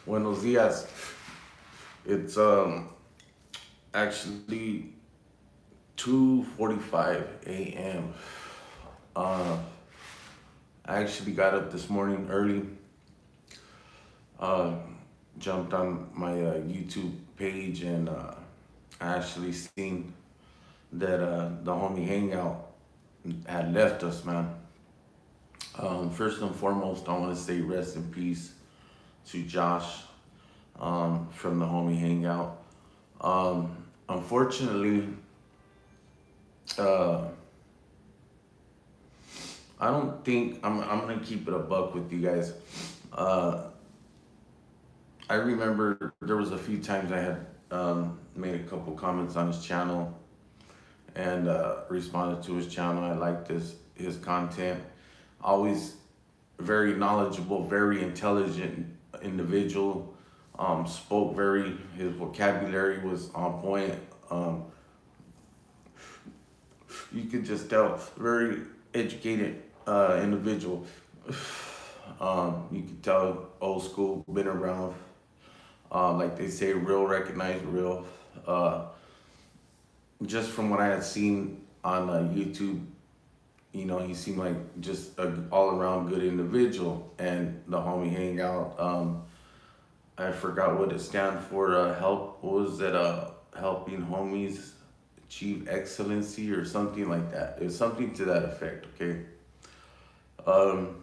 Buenos dias. It's actually 2:45 a.m. Uh, I actually got up this morning early. Uh, Jumped on my YouTube page and I actually seen that the homie Hangout had left us, man. First and foremost, I want to say rest in peace to Josh from the homie Hangout. Unfortunately, uh, I don't think I'm gonna keep it a buck with you guys. Uh, I remember there was a few times I had made a couple comments on his channel and responded to his channel. I liked his content. Always very knowledgeable, very intelligent individual. Spoke very, his vocabulary was on point. You could just tell, very educated individual. You could tell old school, been around. Like they say, real recognized real. Uh, just from what I had seen on YouTube, he seemed like just a all around good individual. And the homie Hangout, I forgot what it stands for. Help. What was it? Helping homies achieve excellency or something like that. It was something to that effect. Okay. Um,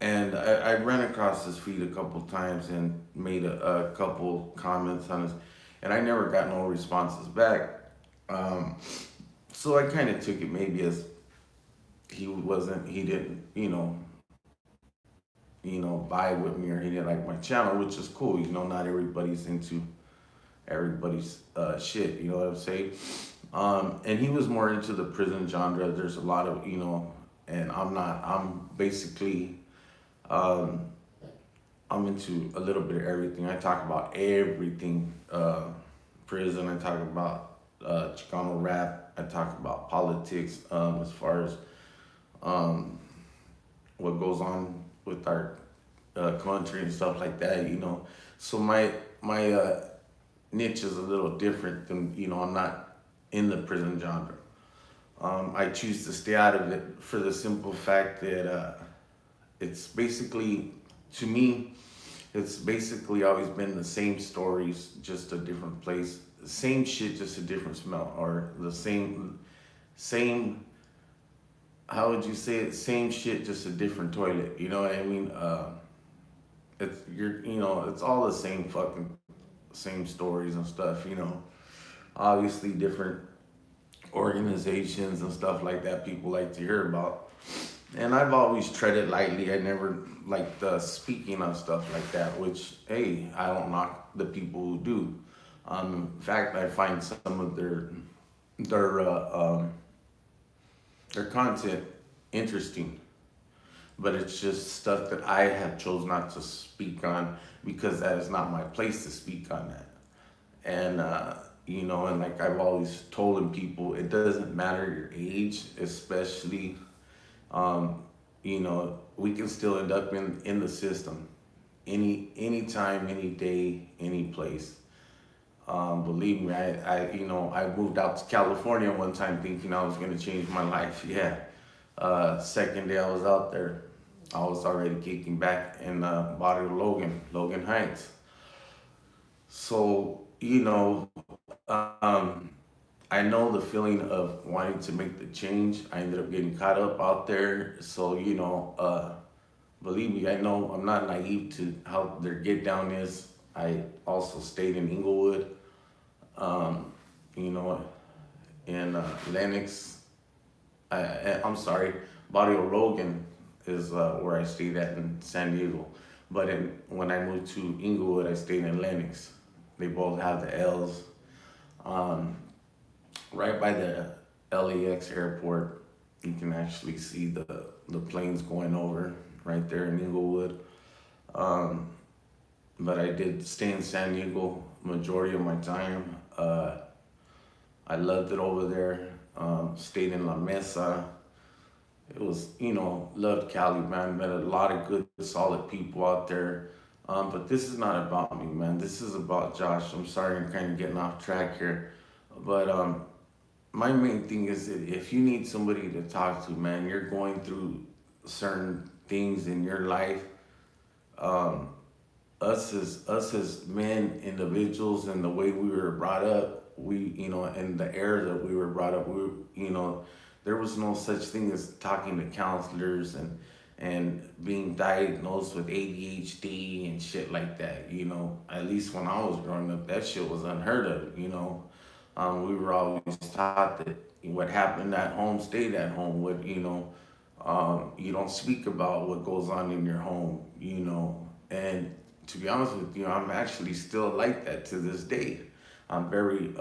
and I ran across his feed a couple times and made a couple comments on his, and I never got no responses back. Um, so I kind of took it maybe as he didn't, vibe with me or he didn't like my channel, which is cool. Not everybody's into everybody's shit. You know what I'm saying? And he was more into the prison genre. There's a lot of, and I'm not. I'm basically, um, I'm into a little bit of everything. I talk about everything. Prison. I talk about Chicano rap. I talk about politics. As far as um, what goes on with our country and stuff like that. So my niche is a little different than I'm not in the prison genre. I choose to stay out of it for the simple fact that it's basically, to me, it's basically always been the same stories, just a different place. Same shit, just a different smell, or the same. How would you say it? Same shit, just a different toilet. You know what I mean? It's all the same fucking same stories and stuff. Obviously different organizations and stuff like that people like to hear about. And I've always treaded lightly. I never liked speaking on stuff like that, which, hey, I don't knock the people who do. In fact, I find some of their their content interesting, but it's just stuff that I have chose not to speak on because that is not my place to speak on that. And and like I've always told them people, it doesn't matter your age, especially we can still end up in the system any time, any day, any place. Believe me, I moved out to California one time thinking I was gonna change my life. Yeah. Second day I was out there, I was already kicking back in Barrio Logan Heights. So, I know the feeling of wanting to make the change. I ended up getting caught up out there. So, believe me, I know I'm not naive to how their get down is. I also stayed in Inglewood, um, you know, in Lenox. I'm sorry, Barrio Logan is where I stayed at in San Diego. But when I moved to Inglewood, I stayed in Lenox. They both have the L's. Um, right by the LAX airport, you can actually see the planes going over right there in Inglewood. Um, but I did stay in San Diego majority of my time. I loved it over there. Stayed in La Mesa. It was, loved Cali, man. Met a lot of good, solid people out there. But this is not about me, man. This is about Josh. I'm sorry I'm kind of getting off track here. But my main thing is that if you need somebody to talk to, man, you're going through certain things in your life. Um, us as men, individuals, and the way we were brought up, and the era that we were brought up, there was no such thing as talking to counselors and being diagnosed with ADHD and shit like that. At least when I was growing up, that shit was unheard of. We were always taught that what happened at home stayed at home. You don't speak about what goes on in your home. And to be honest with you, I'm actually still like that to this day. I'm very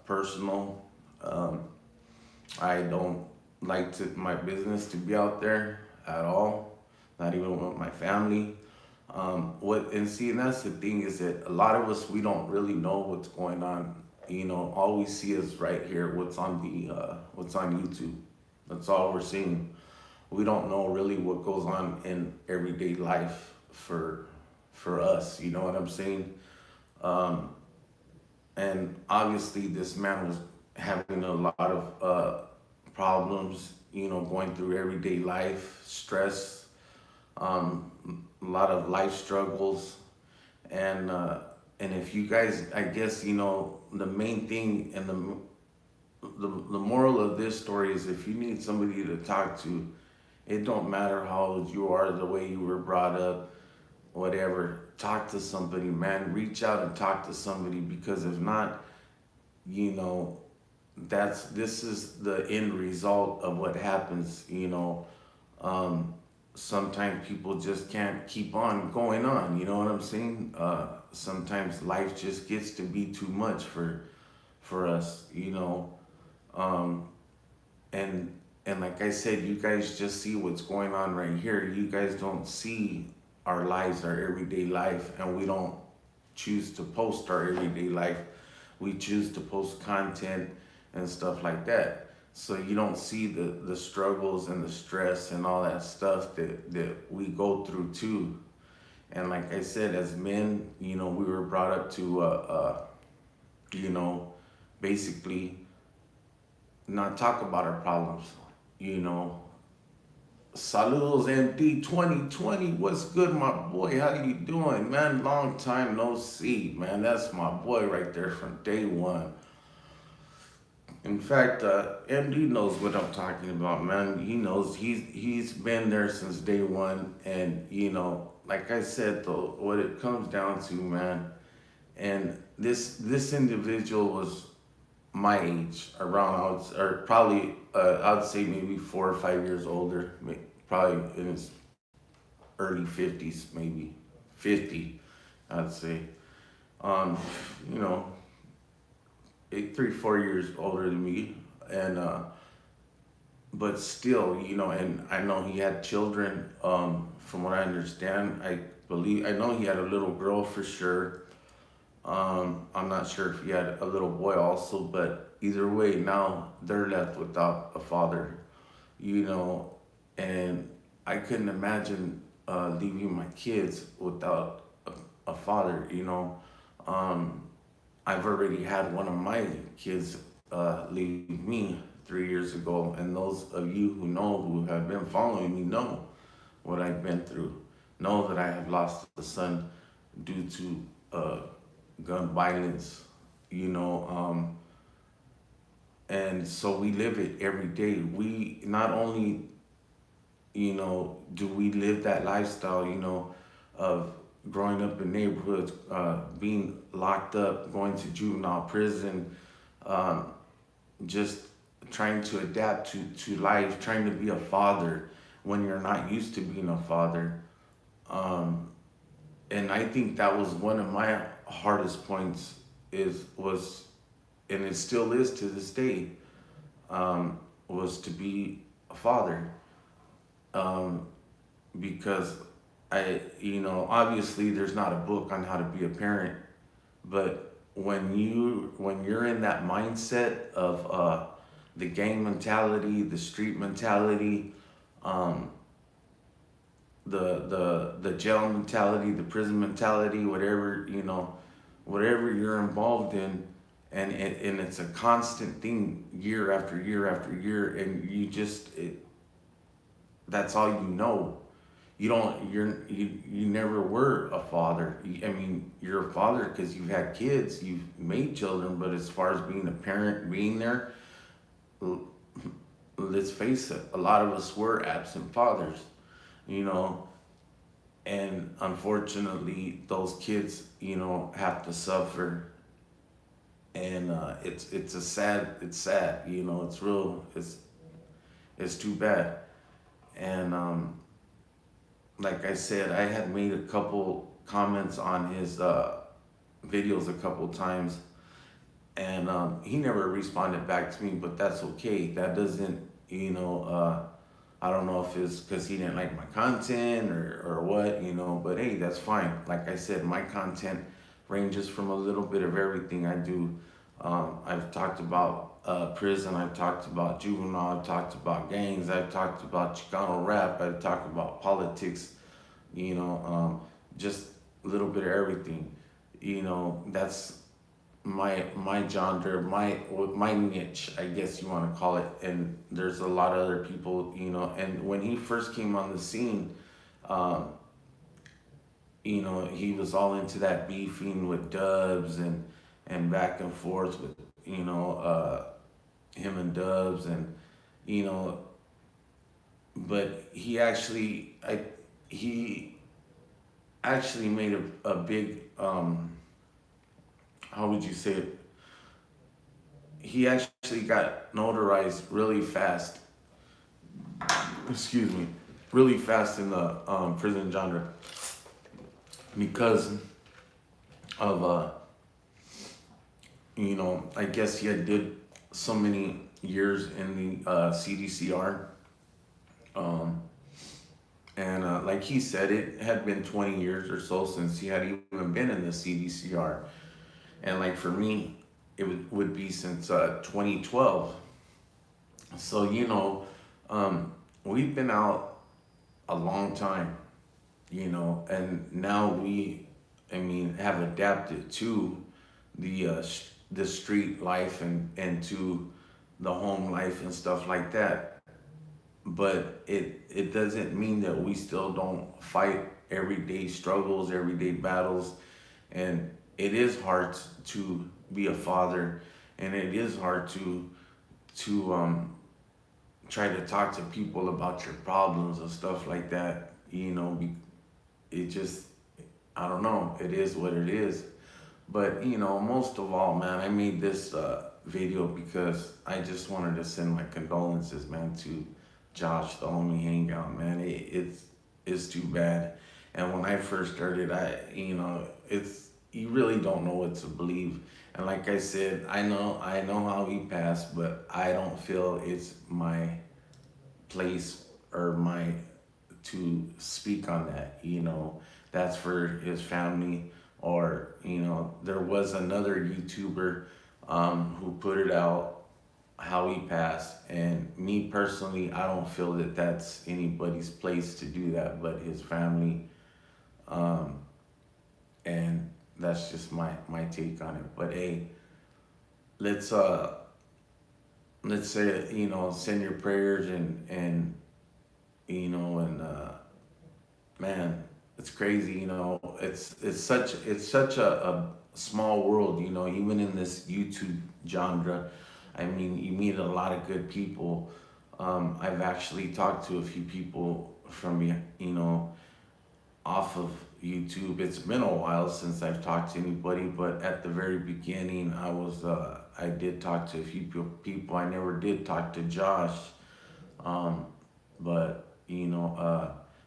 personal. Um, I don't like my business to be out there at all, not even with my family. And that's the thing is that a lot of us, we don't really know what's going on. All we see is right here, what's on YouTube. That's all we're seeing. We don't know really what goes on in everyday life for us. You know what I'm saying? Um, and obviously, this man was having a lot of problems. Going through everyday life, stress, a lot of life struggles, and if you guys, I guess the main thing and the moral of this story is if you need somebody to talk to, it don't matter how old you are, the way you were brought up, whatever. Talk to somebody, man. Reach out and talk to somebody, because if not, you know, this is the end result of what happens. Sometimes people just can't keep on going on. You know what I'm saying? Sometimes life just gets to be too much for us. Um, and like I said, you guys just see what's going on right here. You guys don't see our lives, our everyday life, and we don't choose to post our everyday life. We choose to post content and stuff like that. So you don't see the struggles and the stress and all that stuff that we go through too. And like I said, as men, we were brought up to, you know, basically not talk about our problems. you know. Saludos MD 2020. What's good, my boy? How you doing, man? Long time no see, man. That's my boy right there from day one. In fact, MD knows what I'm talking about, man. He knows he's been there since day one, and like I said, though, what it comes down to, man, and this individual was my age, around or probably I'd say maybe 4 or 5 years older, probably in his early 50s, maybe 50, I'd say. Um, you know, 3 4 years older than me, and but still, and I know he had children. From what I understand, I know he had a little girl for sure. I'm not sure if he had a little boy also, but either way, now they're left without a father, and I couldn't imagine leaving my kids without a father. Um, I've already had one of my kids leave me 3 years ago, and those of you who have been following me, know what I've been through. Know that I have lost a son due to gun violence, and so we live it every day. We not only, do we live that lifestyle, of growing up in neighborhoods, being locked up, going to juvenile prison, um, just trying to adapt to life, trying to be a father when you're not used to being a father. Um, and I think that was one of my hardest points was, and it still is to this day, was to be a father. Um, because obviously there's not a book on how to be a parent, but when you're in that mindset of the gang mentality, the street mentality, um, the jail mentality, the prison mentality, whatever, whatever you're involved in, and it's a constant thing year after year after year, and that's all you know. You never were a father. I mean, you're a father because you've had kids, you've made children, but as far as being a parent, being there, let's face it, a lot of us were absent fathers, you know, and unfortunately, those kids, have to suffer, and it's sad, it's too bad, and like I said, I had made a couple comments on his videos a couple times, and he never responded back to me, but that's okay. That doesn't, I don't know if it's because he didn't like my content or what, but hey, that's fine. Like I said, my content ranges from a little bit of everything I do. I've talked about prison, I've talked about juvenile, I've talked about gangs, I've talked about Chicano rap, I've talked about politics, just a little bit of everything. That's my genre, my niche, I guess you want to call it. And there's a lot of other people, And when he first came on the scene, um, he was all into that beefing with Dubs and back and forth with him and Dubs, and you know, but he actually made a big how would you say it? He actually got notarized really fast. Excuse me, really fast in the prison genre because of I guess he had did so many years in the CDCR, um, and like he said, it had been 20 years or so since he had even been in the CDCR, and like for me, it would be since 2012. So we've been out a long time, and now I mean, have adapted to the street life and to the home life and stuff like that. But it doesn't mean that we still don't fight everyday struggles, everyday battles, and it is hard to be a father, and it is hard to try to talk to people about your problems and stuff like that. It just, I don't know. It is what it is. But most of all, man, I made this video because I just wanted to send my condolences, man, to Josh, the homie Hangout, man. It's too bad. And when I first started, it's you really don't know what to believe. And like I said, I know how he passed, but I don't feel it's my place or my to speak on that. That's for his family, or there was another YouTuber who put it out how he passed, and me personally, I don't feel that that's anybody's place to do that but his family, um, and that's just my take on it. But hey, let's let's say send your prayers, and man, it's crazy. It's such a small world. Even in this YouTube genre, I mean, you meet a lot of good people. I've actually talked to a few people from off of YouTube. It's been a while since I've talked to anybody, but at the very beginning, I did talk to a few people. I never did talk to Josh, but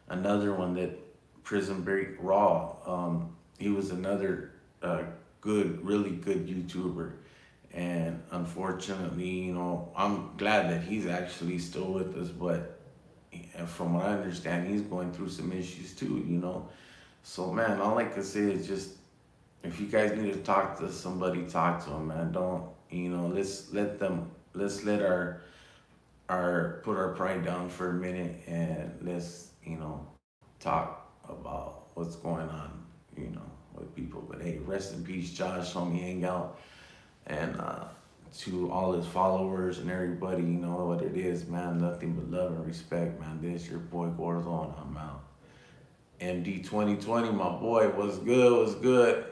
another one that Prison Break Raw. He was another really good YouTuber, and unfortunately, I'm glad that he's actually still with us, but from what I understand, he's going through some issues too. So man, all I can say is just, if you guys need to talk to somebody, talk to them, man. Don't let's let our put our pride down for a minute, and let's talk about what's going on, with people. But hey, rest in peace, Josh, homie hangout. And to all his followers and everybody, you know what it is, man. Nothing but love and respect, man. This your boy Gordo, and I'm out. MD 2020, my boy, what's good? What's good?